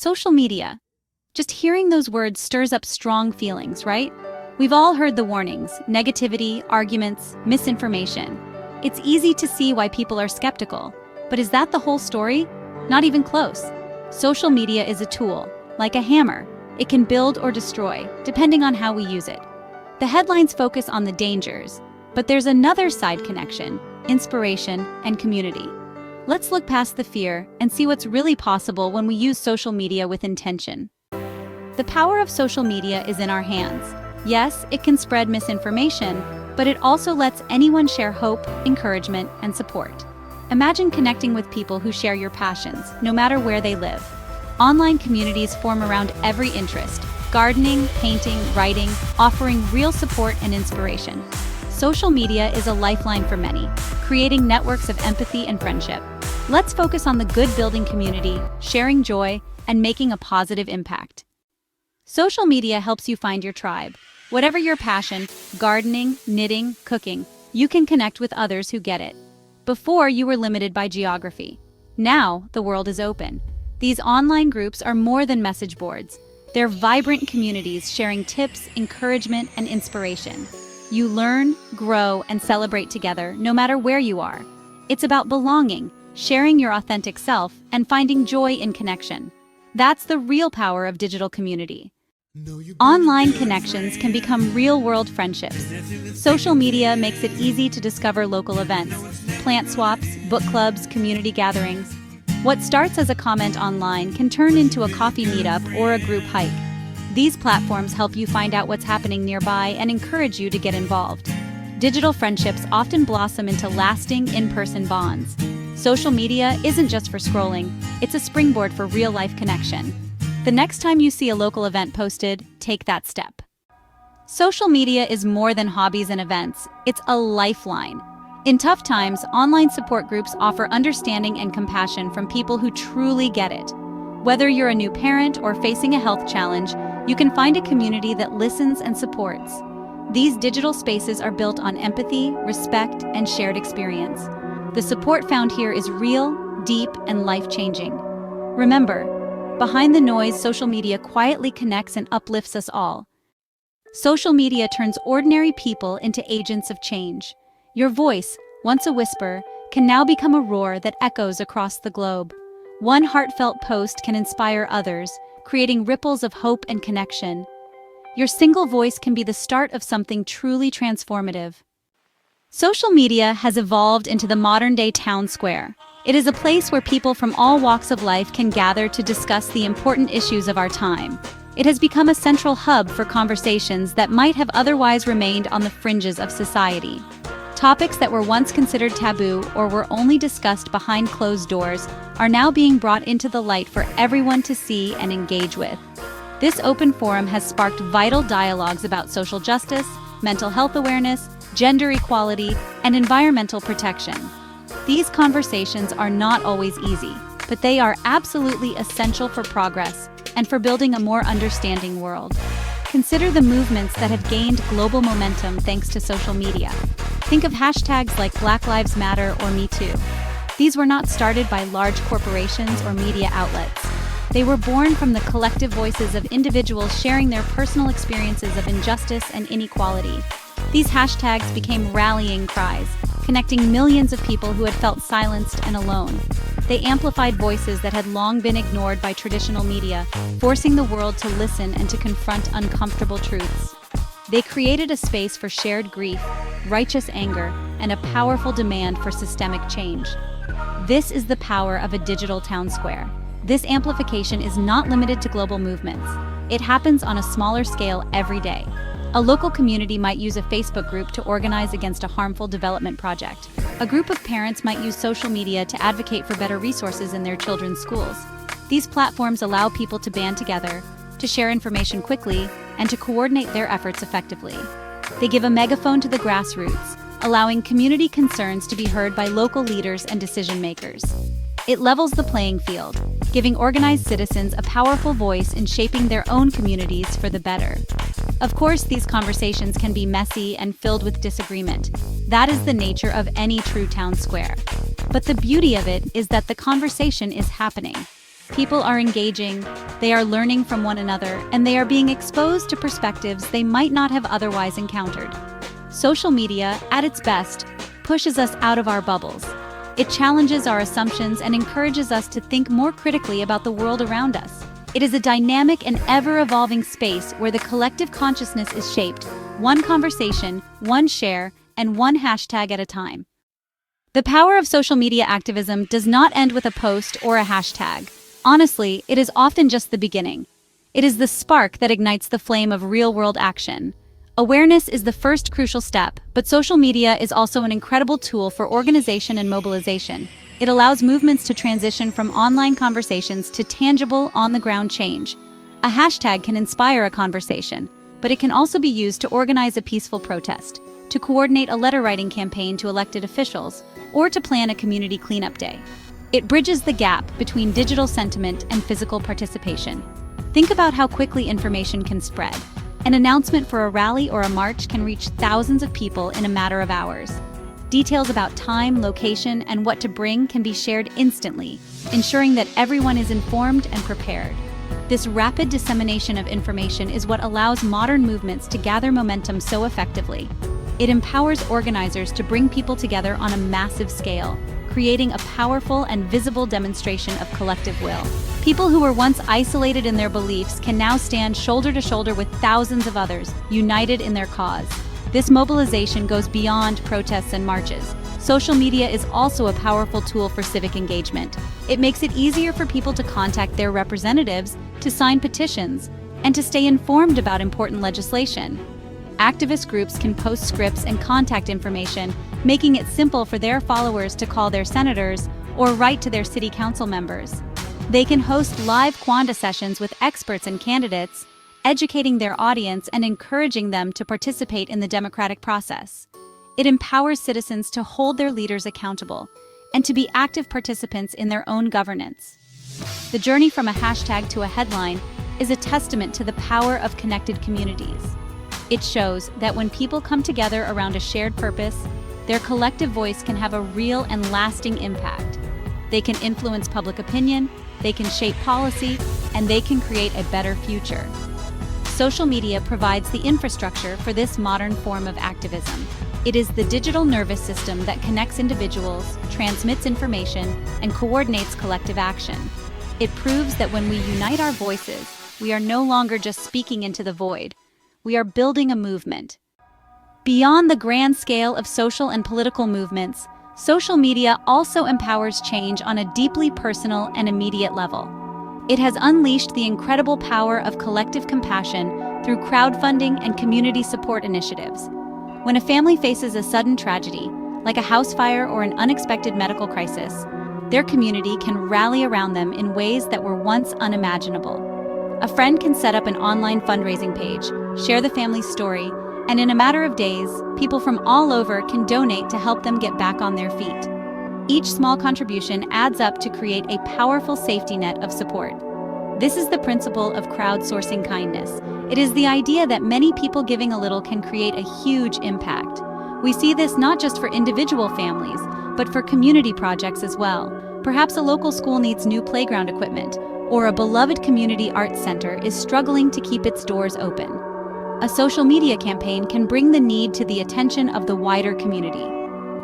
Social media. Just hearing those words stirs up strong feelings, right? We've all heard the warnings: negativity, arguments, misinformation. It's easy to see why people are skeptical. But is that the whole story? Not even close. Social media is a tool, like a hammer. It can build or destroy, depending on how we use it. The headlines focus on the dangers, but there's another side connection: inspiration and community. Let's look past the fear and see what's really possible when we use social media with intention. The power of social media is in our hands. Yes, it can spread misinformation, but it also lets anyone share hope, encouragement, and support. Imagine connecting with people who share your passions, no matter where they live. Online communities form around every interest: gardening, painting, writing, offering real support and inspiration. Social media is a lifeline for many, creating networks of empathy and friendship. Let's focus on the good, building community, sharing joy, and making a positive impact. Social media helps you find your tribe. Whatever your passion, gardening, knitting, cooking, you can connect with others who get it. Before, you were limited by geography. Now, the world is open. These online groups are more than message boards. They're vibrant communities sharing tips, encouragement, and inspiration. You learn, grow, and celebrate together, no matter where you are. It's about belonging, sharing your authentic self, and finding joy in connection. That's the real power of digital community. Online connections can become real-world friendships. Social media makes it easy to discover local events, plant swaps, book clubs, community gatherings. What starts as a comment online can turn into a coffee meetup or a group hike. These platforms help you find out what's happening nearby and encourage you to get involved. Digital friendships often blossom into lasting in-person bonds. Social media isn't just for scrolling, it's a springboard for real-life connection. The next time you see a local event posted, take that step. Social media is more than hobbies and events, it's a lifeline. In tough times, online support groups offer understanding and compassion from people who truly get it. Whether you're a new parent or facing a health challenge, you can find a community that listens and supports. These digital spaces are built on empathy, respect, and shared experience. The support found here is real, deep, and life-changing. Remember, behind the noise, social media quietly connects and uplifts us all. Social media turns ordinary people into agents of change. Your voice, once a whisper, can now become a roar that echoes across the globe. One heartfelt post can inspire others, creating ripples of hope and connection. Your single voice can be the start of something truly transformative. Social media has evolved into the modern-day town square. It is a place where people from all walks of life can gather to discuss the important issues of our time. It has become a central hub for conversations that might have otherwise remained on the fringes of society. Topics that were once considered taboo or were only discussed behind closed doors are now being brought into the light for everyone to see and engage with. This open forum has sparked vital dialogues about social justice, mental health awareness, gender equality, and environmental protection. These conversations are not always easy, but they are absolutely essential for progress and for building a more understanding world. Consider the movements that have gained global momentum thanks to social media. Think of hashtags like Black Lives Matter or Me Too. These were not started by large corporations or media outlets. They were born from the collective voices of individuals sharing their personal experiences of injustice and inequality. These hashtags became rallying cries, connecting millions of people who had felt silenced and alone. They amplified voices that had long been ignored by traditional media, forcing the world to listen and to confront uncomfortable truths. They created a space for shared grief, righteous anger, and a powerful demand for systemic change. This is the power of a digital town square. This amplification is not limited to global movements. It happens on a smaller scale every day. A local community might use a Facebook group to organize against a harmful development project. A group of parents might use social media to advocate for better resources in their children's schools. These platforms allow people to band together, to share information quickly, and to coordinate their efforts effectively. They give a megaphone to the grassroots, allowing community concerns to be heard by local leaders and decision-makers. It levels the playing field, giving organized citizens a powerful voice in shaping their own communities for the better. Of course, these conversations can be messy and filled with disagreement. That is the nature of any true town square. But the beauty of it is that the conversation is happening. People are engaging, they are learning from one another, and they are being exposed to perspectives they might not have otherwise encountered. Social media, at its best, pushes us out of our bubbles. It challenges our assumptions and encourages us to think more critically about the world around us. It is a dynamic and ever-evolving space where the collective consciousness is shaped, one conversation, one share, and one hashtag at a time. The power of social media activism does not end with a post or a hashtag. Honestly, it is often just the beginning. It is the spark that ignites the flame of real-world action. Awareness is the first crucial step, but social media is also an incredible tool for organization and mobilization. It allows movements to transition from online conversations to tangible, on-the-ground change. A hashtag can inspire a conversation, but it can also be used to organize a peaceful protest, to coordinate a letter-writing campaign to elected officials, or to plan a community cleanup day. It bridges the gap between digital sentiment and physical participation. Think about how quickly information can spread. An announcement for a rally or a march can reach thousands of people in a matter of hours. Details about time, location, and what to bring can be shared instantly, ensuring that everyone is informed and prepared. This rapid dissemination of information is what allows modern movements to gather momentum so effectively. It empowers organizers to bring people together on a massive scale, creating a powerful and visible demonstration of collective will. People who were once isolated in their beliefs can now stand shoulder to shoulder with thousands of others, united in their cause. This mobilization goes beyond protests and marches. Social media is also a powerful tool for civic engagement. It makes it easier for people to contact their representatives, to sign petitions, and to stay informed about important legislation. Activist groups can post scripts and contact information, making it simple for their followers to call their senators or write to their city council members. They can host live Quanda sessions with experts and candidates, educating their audience and encouraging them to participate in the democratic process. It empowers citizens to hold their leaders accountable and to be active participants in their own governance. The journey from a hashtag to a headline is a testament to the power of connected communities. It shows that when people come together around a shared purpose, their collective voice can have a real and lasting impact. They can influence public opinion, they can shape policy, and they can create a better future. Social media provides the infrastructure for this modern form of activism. It is the digital nervous system that connects individuals, transmits information, and coordinates collective action. It proves that when we unite our voices, we are no longer just speaking into the void. We are building a movement. Beyond the grand scale of social and political movements, social media also empowers change on a deeply personal and immediate level. It has unleashed the incredible power of collective compassion through crowdfunding and community support initiatives. When a family faces a sudden tragedy, like a house fire or an unexpected medical crisis, their community can rally around them in ways that were once unimaginable. A friend can set up an online fundraising page, share the family's story, and in a matter of days, people from all over can donate to help them get back on their feet. Each small contribution adds up to create a powerful safety net of support. This is the principle of crowdsourcing kindness. It is the idea that many people giving a little can create a huge impact. We see this not just for individual families, but for community projects as well. Perhaps a local school needs new playground equipment, or a beloved community arts center is struggling to keep its doors open. A social media campaign can bring the need to the attention of the wider community.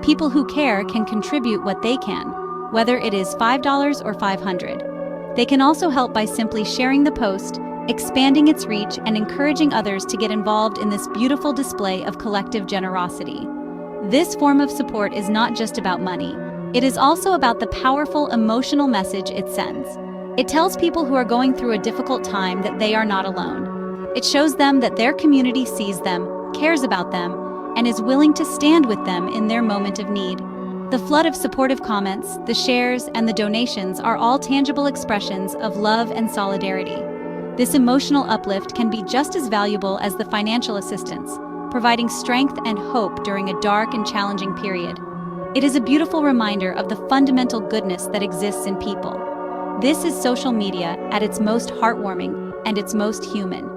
People who care can contribute what they can, whether it is $5 or $500. They can also help by simply sharing the post, expanding its reach, and encouraging others to get involved in this beautiful display of collective generosity. This form of support is not just about money. It is also about the powerful emotional message it sends. It tells people who are going through a difficult time that they are not alone. It shows them that their community sees them, cares about them, and is willing to stand with them in their moment of need. The flood of supportive comments, the shares, and the donations are all tangible expressions of love and solidarity. This emotional uplift can be just as valuable as the financial assistance, providing strength and hope during a dark and challenging period. It is a beautiful reminder of the fundamental goodness that exists in people. This is social media at its most heartwarming and its most human.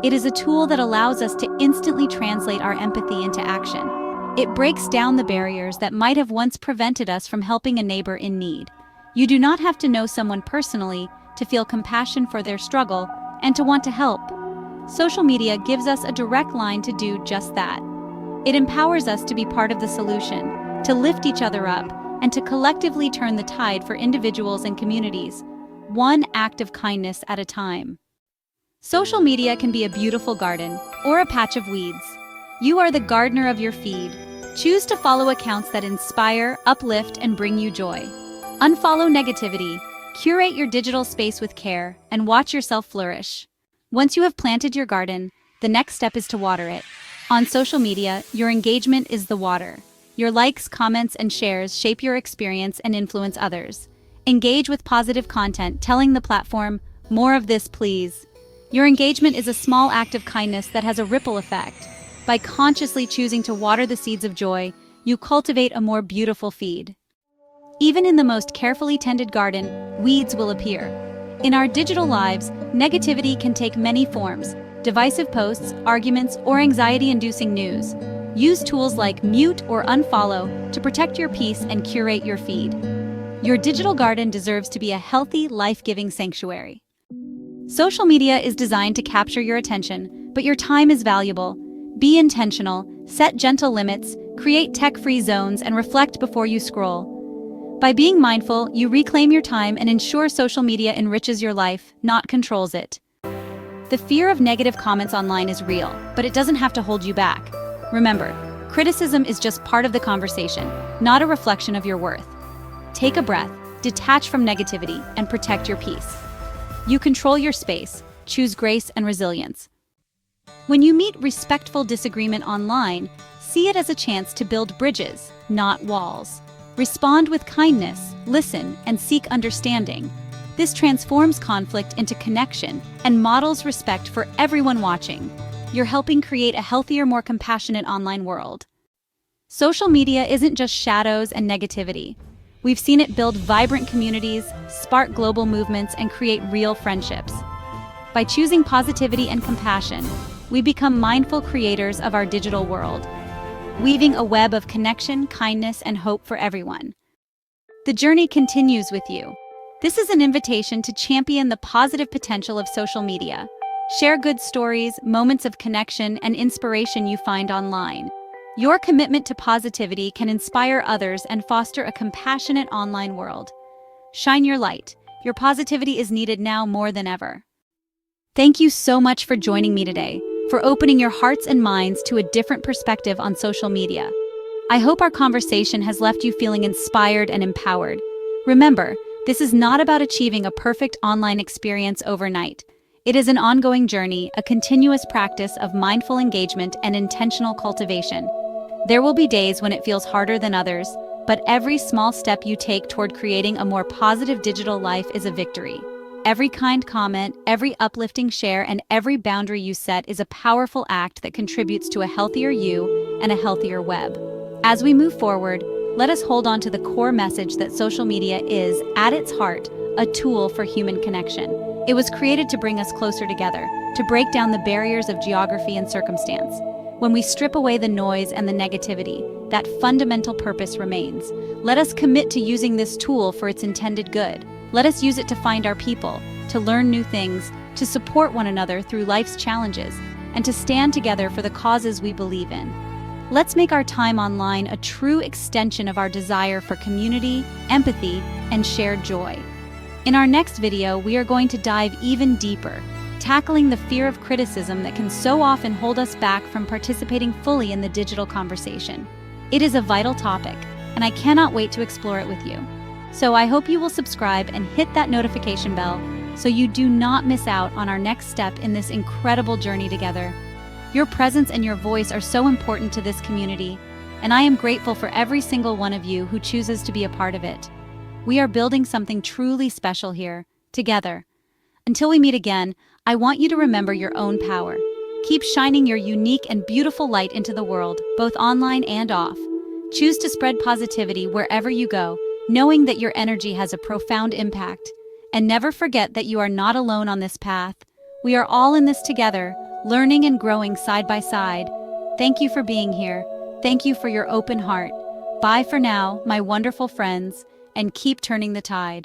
It is a tool that allows us to instantly translate our empathy into action. It breaks down the barriers that might have once prevented us from helping a neighbor in need. You do not have to know someone personally to feel compassion for their struggle, and to want to help. Social media gives us a direct line to do just that. It empowers us to be part of the solution, to lift each other up, and to collectively turn the tide for individuals and communities, one act of kindness at a time. Social media can be a beautiful garden or a patch of weeds. You are the gardener of your feed. Choose to follow accounts that inspire, uplift, and bring you joy. Unfollow negativity, curate your digital space with care, and watch yourself flourish. Once you have planted your garden, the next step is to water it. On social media, your engagement is the water. Your likes, comments, and shares shape your experience and influence others. Engage with positive content, telling the platform, "More of this, please." Your engagement is a small act of kindness that has a ripple effect. By consciously choosing to water the seeds of joy, you cultivate a more beautiful feed. Even in the most carefully tended garden, weeds will appear. In our digital lives, negativity can take many forms: divisive posts, arguments, or anxiety-inducing news. Use tools like mute or unfollow to protect your peace and curate your feed. Your digital garden deserves to be a healthy, life-giving sanctuary. Social media is designed to capture your attention, but your time is valuable. Be intentional, set gentle limits, create tech-free zones, and reflect before you scroll. By being mindful, you reclaim your time and ensure social media enriches your life, not controls it. The fear of negative comments online is real, but it doesn't have to hold you back. Remember, criticism is just part of the conversation, not a reflection of your worth. Take a breath, detach from negativity, and protect your peace. You control your space, choose grace and resilience. When you meet respectful disagreement online, see it as a chance to build bridges, not walls. Respond with kindness, listen, and seek understanding. This transforms conflict into connection and models respect for everyone watching. You're helping create a healthier, more compassionate online world. Social media isn't just shadows and negativity. We've seen it build vibrant communities, spark global movements, and create real friendships. By choosing positivity and compassion, we become mindful creators of our digital world, weaving a web of connection, kindness, and hope for everyone. The journey continues with you. This is an invitation to champion the positive potential of social media. Share good stories, moments of connection, and inspiration you find online. Your commitment to positivity can inspire others and foster a compassionate online world. Shine your light. Your positivity is needed now more than ever. Thank you so much for joining me today, for opening your hearts and minds to a different perspective on social media. I hope our conversation has left you feeling inspired and empowered. Remember, this is not about achieving a perfect online experience overnight. It is an ongoing journey, a continuous practice of mindful engagement and intentional cultivation. There will be days when it feels harder than others, but every small step you take toward creating a more positive digital life is a victory. Every kind comment, every uplifting share, and every boundary you set is a powerful act that contributes to a healthier you and a healthier web. As we move forward, let us hold on to the core message that social media is, at its heart, a tool for human connection. It was created to bring us closer together, to break down the barriers of geography and circumstance. When we strip away the noise and the negativity, that fundamental purpose remains. Let us commit to using this tool for its intended good. Let us use it to find our people, to learn new things, to support one another through life's challenges, and to stand together for the causes we believe in. Let's make our time online a true extension of our desire for community, empathy, and shared joy. In our next video, we are going to dive even deeper, tackling the fear of criticism that can so often hold us back from participating fully in the digital conversation. It is a vital topic, and I cannot wait to explore it with you. So I hope you will subscribe and hit that notification bell so you do not miss out on our next step in this incredible journey together. Your presence and your voice are so important to this community, and I am grateful for every single one of you who chooses to be a part of it. We are building something truly special here, together. Until we meet again, I want you to remember your own power. Keep shining your unique and beautiful light into the world, both online and off. Choose to spread positivity wherever you go, knowing that your energy has a profound impact. And never forget that you are not alone on this path. We are all in this together, learning and growing side by side. Thank you for being here. Thank you for your open heart. Bye for now, my wonderful friends, and keep turning the tide.